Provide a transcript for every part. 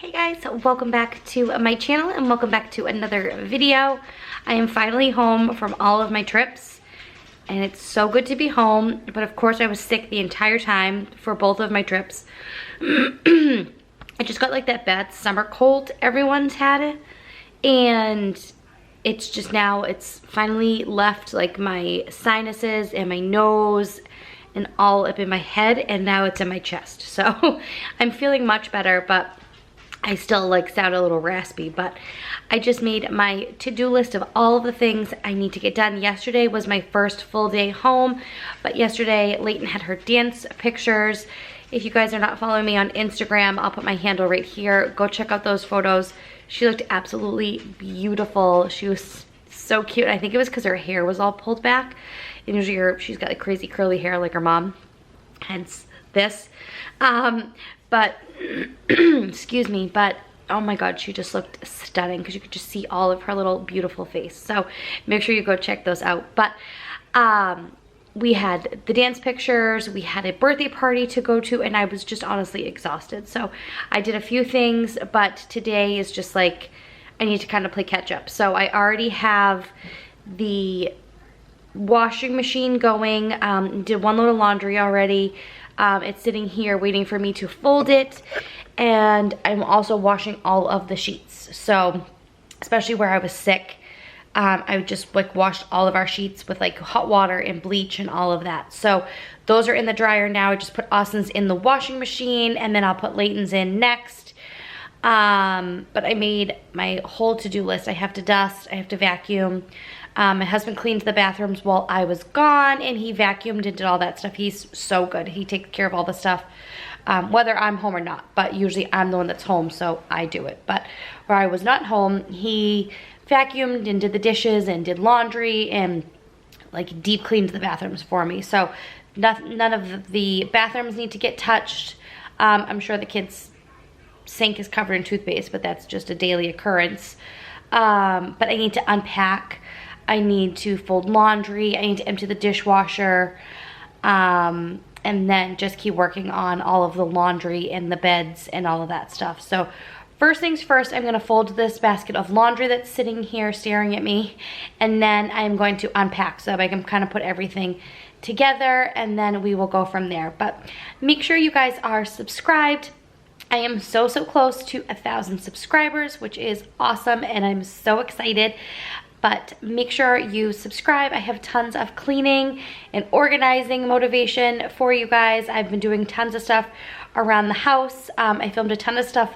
Hey guys, welcome back to my channel and welcome back to another video. I am finally home from all of my trips and it's so good to be home, but of course I was sick the entire time for both of my trips. I just got like that bad summer cold everyone's had, and it's just now, it's finally left like my sinuses and my nose and all up in my head, and now it's in my chest. So I'm feeling much better, but I still like sound a little raspy. But I just made my to-do list of all of the things I need to get done. Yesterday was my first full day home, but yesterday Layton had her dance pictures. If you guys are not following me on Instagram, I'll put my handle right here. Go check out those photos. She looked absolutely beautiful. She was so cute. I think it was because her hair was all pulled back. And usually she's got like crazy curly hair like her mom, hence this. But excuse me, but oh my god, she just looked stunning because you could just see all of her little beautiful face. So make sure you go check those out. But we had the dance pictures, we had a birthday party to go to, and I was just honestly exhausted. So I did a few things, but today is just like I need to kind of play catch up. So I already have the washing machine going, did one load of laundry already. It's sitting here waiting for me to fold it, and I'm also washing all of the sheets. So especially where I was sick, I just like washed all of our sheets with like hot water and bleach and all of that. So those are in the dryer now. I just put Austin's in the washing machine, and then I'll put Layton's in next. But I made my whole to-do list. I have to dust, I have to vacuum. My husband cleaned the bathrooms while I was gone, and he vacuumed and did all that stuff. He's so good. He takes care of all the stuff, whether I'm home or not. But usually I'm the one that's home, so I do it. But where I was not home, he vacuumed and did the dishes and did laundry and like deep cleaned the bathrooms for me. So none of the bathrooms need to get touched. I'm sure the kids' sink is covered in toothpaste, but that's just a daily occurrence. But I need to unpack. I need to fold laundry, I need to empty the dishwasher, and then just keep working on all of the laundry and the beds and all of that stuff. So first things first, I'm gonna fold this basket of laundry that's sitting here staring at me, and then I'm going to unpack so that I can kind of put everything together, and then we will go from there. But make sure you guys are subscribed. I am so close to 1,000 subscribers, which is awesome, and I'm so excited. But make sure you subscribe. I have tons of cleaning and organizing motivation for you guys. I've been doing tons of stuff around the house. I filmed a ton of stuff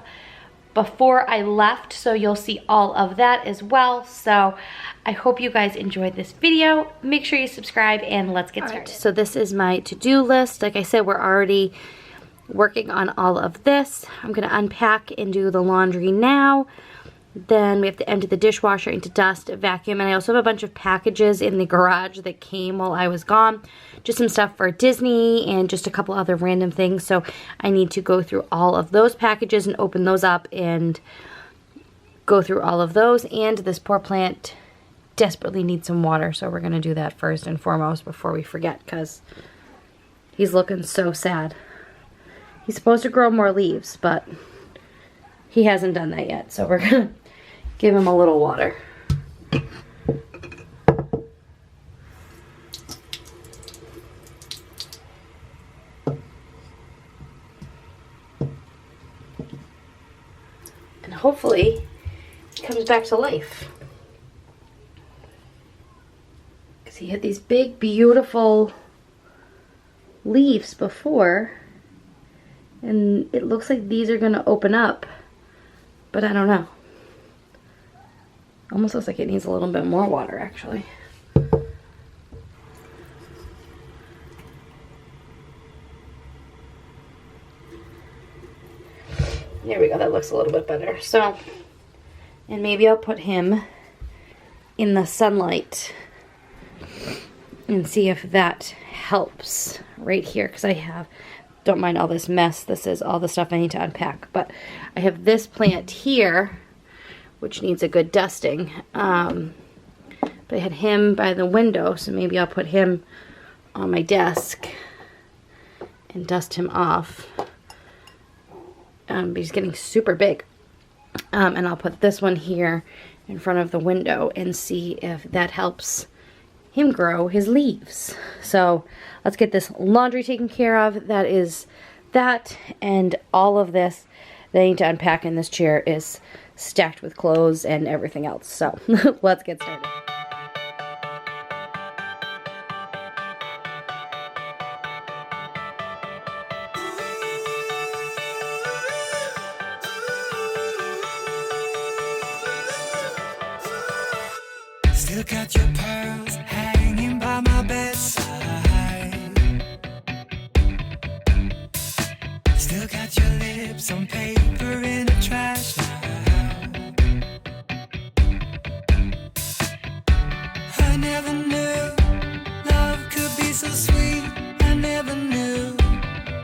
before I left, so you'll see all of that as well. So I hope you guys enjoyed this video. Make sure you subscribe, and let's get started. So this is my to-do list. Like I said, we're already working on all of this. I'm gonna unpack and do the laundry now. Then we have to empty the dishwasher, into dust, vacuum, and I also have a bunch of packages in the garage that came while I was gone. Just some stuff for Disney and just a couple other random things. So I need to go through all of those packages and open those up and go through all of those. And this poor plant desperately needs some water, so we're going to do that first and foremost before we forget, because he's looking so sad. He's supposed to grow more leaves, but he hasn't done that yet, so we're going to give him a little water. And hopefully he comes back to life. Because he had these big, beautiful leaves before, and it looks like these are going to open up, but I don't know. Almost looks like it needs a little bit more water, actually. There we go, that looks a little bit better. So, and maybe I'll put him in the sunlight and see if that helps right here, because I have, don't mind all this mess. This is all the stuff I need to unpack. But I have this plant here, which needs a good dusting. But I had him by the window, so maybe I'll put him on my desk and dust him off. But he's getting super big. And I'll put this one here in front of the window and see if that helps him grow his leaves. So let's get this laundry taken care of. That is that, and all of this that I need to unpack in this chair is stacked with clothes and everything else. So let's get started. Still got your pearls hanging by my bedside. Still got your lips on paper in a trash now. I never knew love could be so sweet. I never knew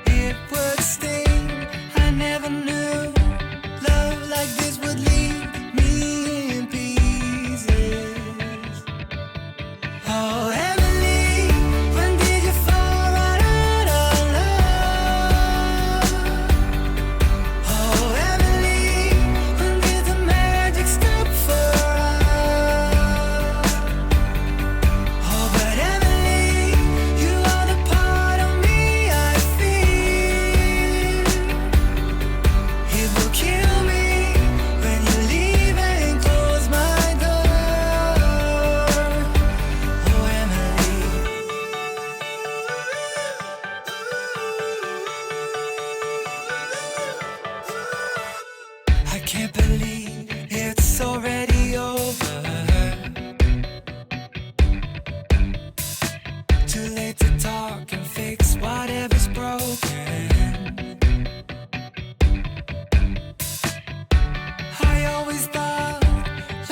it would sting. I never knew love like this would leave me in pieces. Oh, Emily, when did you fall right out of love? Oh, Emily, when did the magic stop for us? Oh, but Emily, you are the part of me I feel. It will kill me when you leave and close my door. Oh, Emily. I can't believe it's already over. Too late to talk and fix whatever's broken. I always thought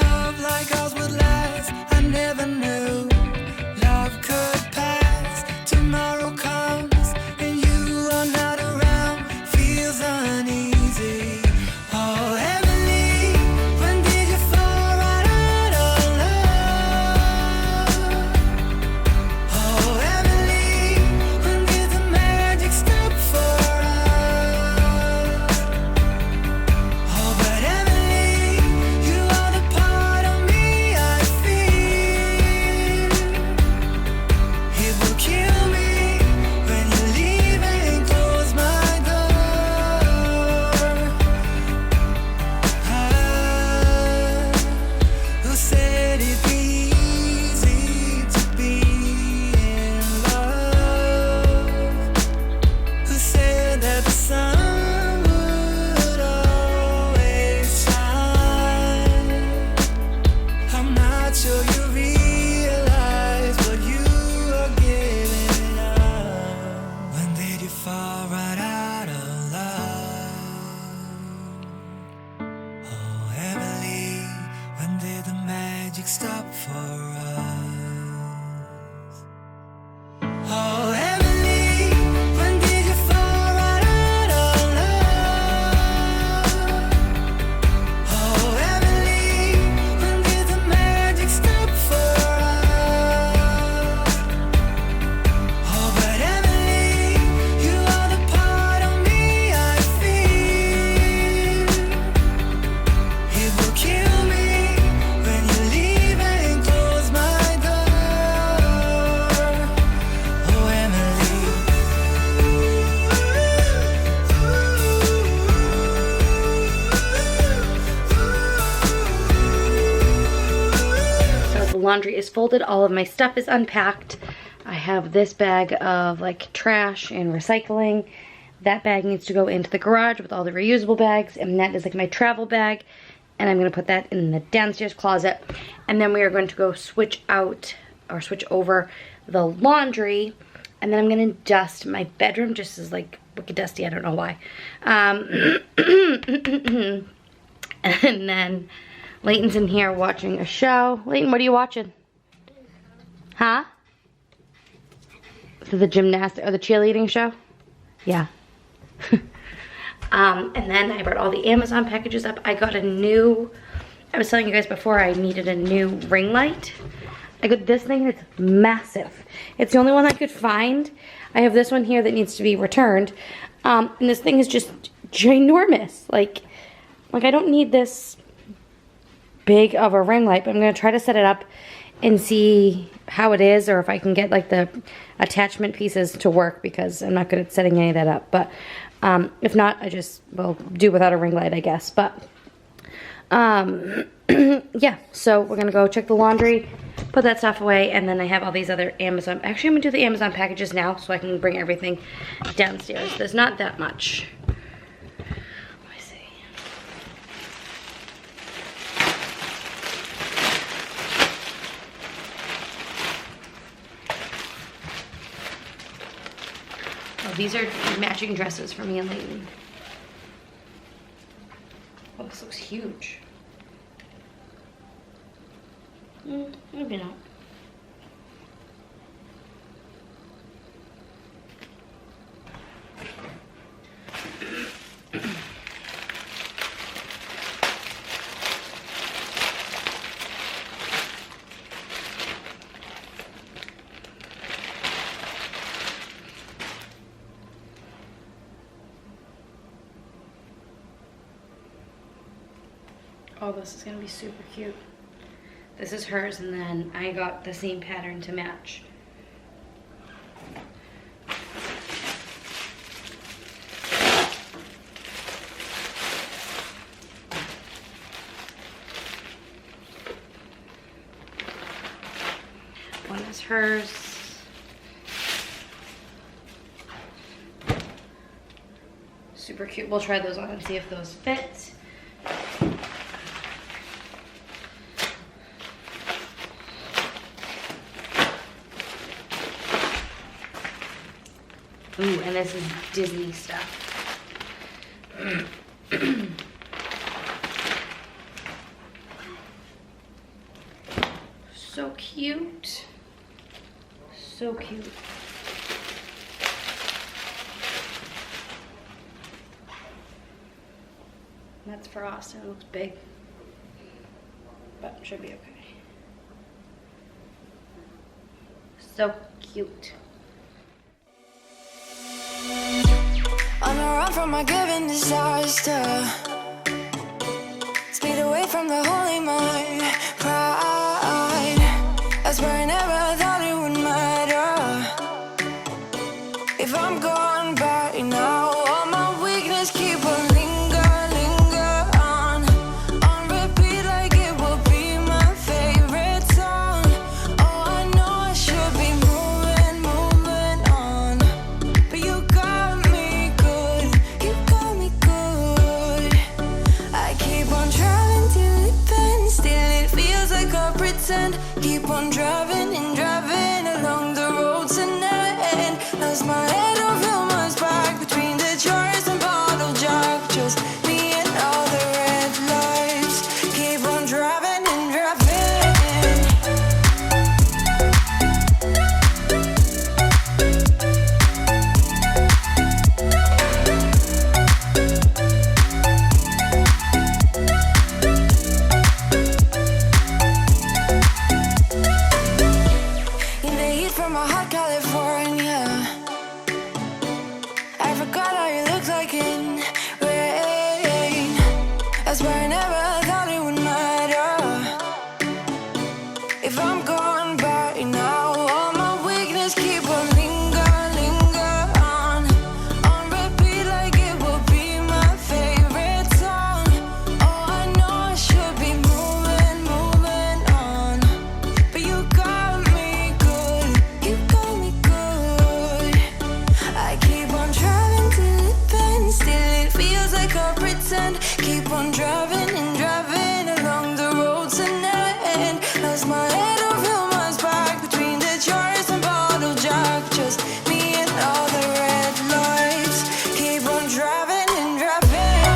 love like ours would last. I never knew love could pass. Tomorrow comes and you are not around. Feels uneasy. Oh, Emily, when did you fall right out of love? Oh, Emily, when did the magic stop for us? Oh, but Emily, you are the part of me I feel. It will kill me when you leave and close my door. Who said it'd be easy to be in love? Who said that the sun would always shine? I'm not sure you realize what you are giving up. When did you fall right out of love? Oh, Emily, when did the magic stop for us? Oh, Emily, when did you fall right out of love? Oh, Emily, when did the magic stop for us? Oh, but Emily, you are the part of me I feel. It will kill me when you leave and close my door. Oh, Emily. So the laundry is folded, all of my stuff is unpacked. I have this bag of like trash and recycling. That bag needs to go into the garage with all the reusable bags, and that is like my travel bag. And I'm gonna put that in the downstairs closet. And then we are going to go switch over the laundry. And then I'm gonna dust my bedroom, just as like wicked dusty, I don't know why. And then Leighton's in here watching a show. Leighton, what are you watching? Huh? For the gymnastic or the cheerleading show? Yeah. And then I brought all the Amazon packages up. I got a new, I was telling you guys before I needed a new ring light. I got this thing, it's massive. It's the only one I could find. I have this one here that needs to be returned. And this thing is just ginormous. Like, Like, I don't need this big of a ring light, but I'm gonna try to set it up and see how it is, or if I can get like the attachment pieces to work, because I'm not good at setting any of that up. But if not, I just will do without a ring light, I guess. But yeah, so we're gonna go check the laundry, put that stuff away, and then I have all these other Amazon. Actually, I'm gonna do the Amazon packages now so I can bring everything downstairs. There's not that much. Let me see. Oh, these are matching dresses for me and Layton. Oh, this looks huge. Maybe not. Oh, this is gonna be super cute. This is hers, and then I got the same pattern to match. One is hers. Super cute. We'll try those on and see if those fit. Ooh, and this is Disney stuff. So cute. So cute. And that's for Austin. It looks big, but should be okay. So cute. On a run from my given disaster, speed away from the holy mind, pride. I swear I never thought it would matter if I'm gone by now. All my weakness keep on linger on repeat like it will be my favorite song. Oh, I know I should be moving on, but you got me good, you got me good. I keep on driving till it bends, still it feels like I pretend. Keep on driving and driving along the road tonight. Lost my head over my back between the jars and bottle jack. Just me and all the red lights. Keep on driving and driving. In the heat from a hot California, I forgot how you looked like in rain. I swear I never thought it would matter if I'm gone by now. All my weakness keep on linger on repeat like it will be my favorite song. Oh, I know I should be moving on, but you got me good, you got me good. I keep on driving till it bends, still it feels like I pretend. Keep on driving and driving along the road tonight. Lost my head over my back between the jars and bottle jack. Just me and all the red lights. Keep on driving and driving.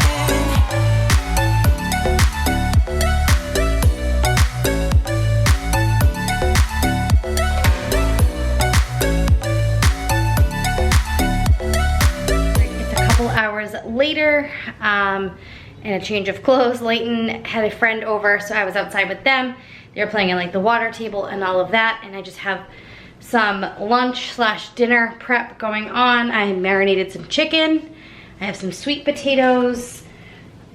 It's a couple hours later, and a change of clothes. Layton had a friend over, so I was outside with them. They were playing in like the water table and all of that, and I just have some lunch / dinner prep going on. I marinated some chicken. I have some sweet potatoes.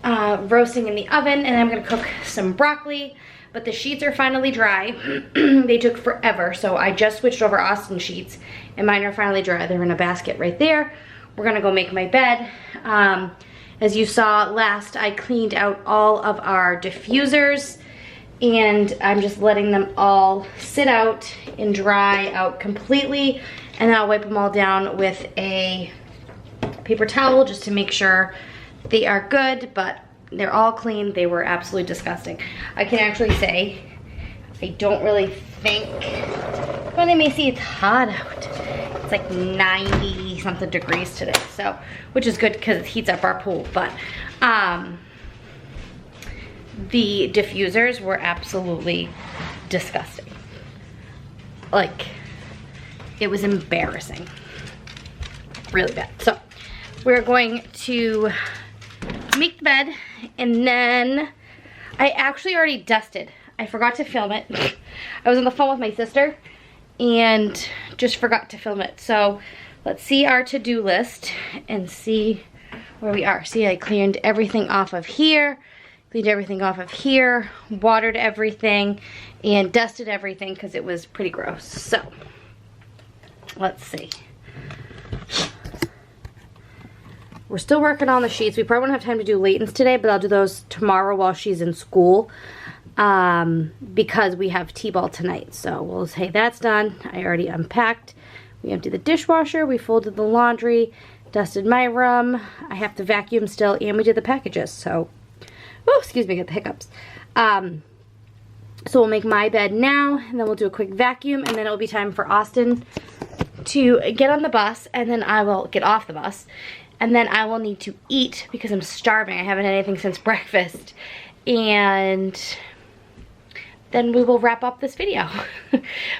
roasting in the oven, and I'm gonna cook some broccoli. But the sheets are finally dry. They took forever, so I just switched over Austin sheets, and mine are finally dry. They're in a basket right there. We're gonna go make my bed. As you saw last, I cleaned out all of our diffusers, and I'm just letting them all sit out and dry out completely, and then I'll wipe them all down with a paper towel just to make sure they are good, but they're all clean. They were absolutely disgusting. I can actually say I don't really think, well, you may see it's hot out. It's like 90 something degrees today, so, which is good because it heats up our pool, but the diffusers were absolutely disgusting. Like, it was embarrassing. Really bad. So, we're going to make the bed, and then I actually already dusted. I forgot to film it. I was on the phone with my sister and just forgot to film it. So let's see our to-do list and see where we are. See, I cleaned everything off of here, cleaned everything off of here, watered everything, and dusted everything because it was pretty gross. So let's see. We're still working on the sheets. We probably won't have time to do Layton's today, but I'll do those tomorrow while she's in school, because we have T-ball tonight. So we'll say that's done. I already unpacked. We emptied the dishwasher. We folded the laundry, dusted my room. I have to vacuum still, and we did the packages. So, oh, excuse me, I got the hiccups. So we'll make my bed now, and then we'll do a quick vacuum, and then it'll be time for Austin to get on the bus, and then I will get off the bus. And then I will need to eat because I'm starving. I haven't had anything since breakfast. And then we will wrap up this video.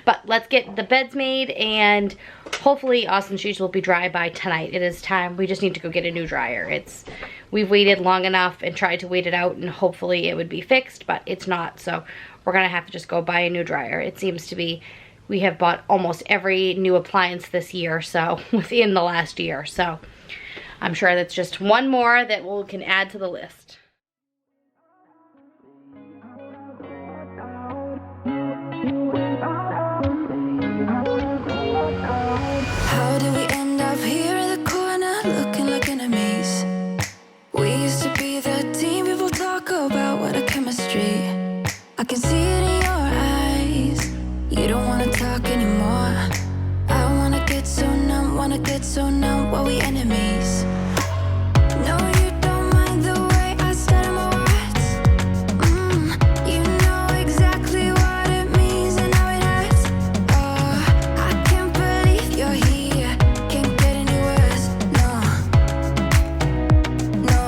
But let's get the beds made, and hopefully Austin's sheets will be dry by tonight. It is time. We just need to go get a new dryer. We've waited long enough and tried to wait it out, and hopefully it would be fixed, but it's not. So we're gonna have to just go buy a new dryer. It seems to be, we have bought almost every new appliance this year, so within the last year. So I'm sure that's just one more that we can add to the list. How did we end up here in the corner, looking like enemies? We used to be the team people talk about, what a chemistry. I can see it in your eyes. You don't wanna talk anymore. I wanna get so numb, while we enemies. No, you don't mind the way I stutter my words. You know exactly what it means and how it hurts. Oh, I can't believe you're here. Can't get any worse. No,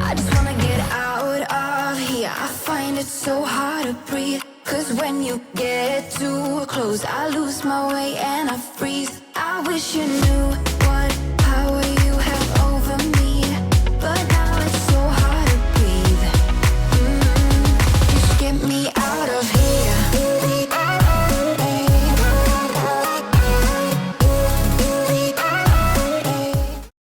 I just wanna get out of here. I find it so hard to breathe, 'cause when you get too close, I lose my way and I freeze. I wish you knew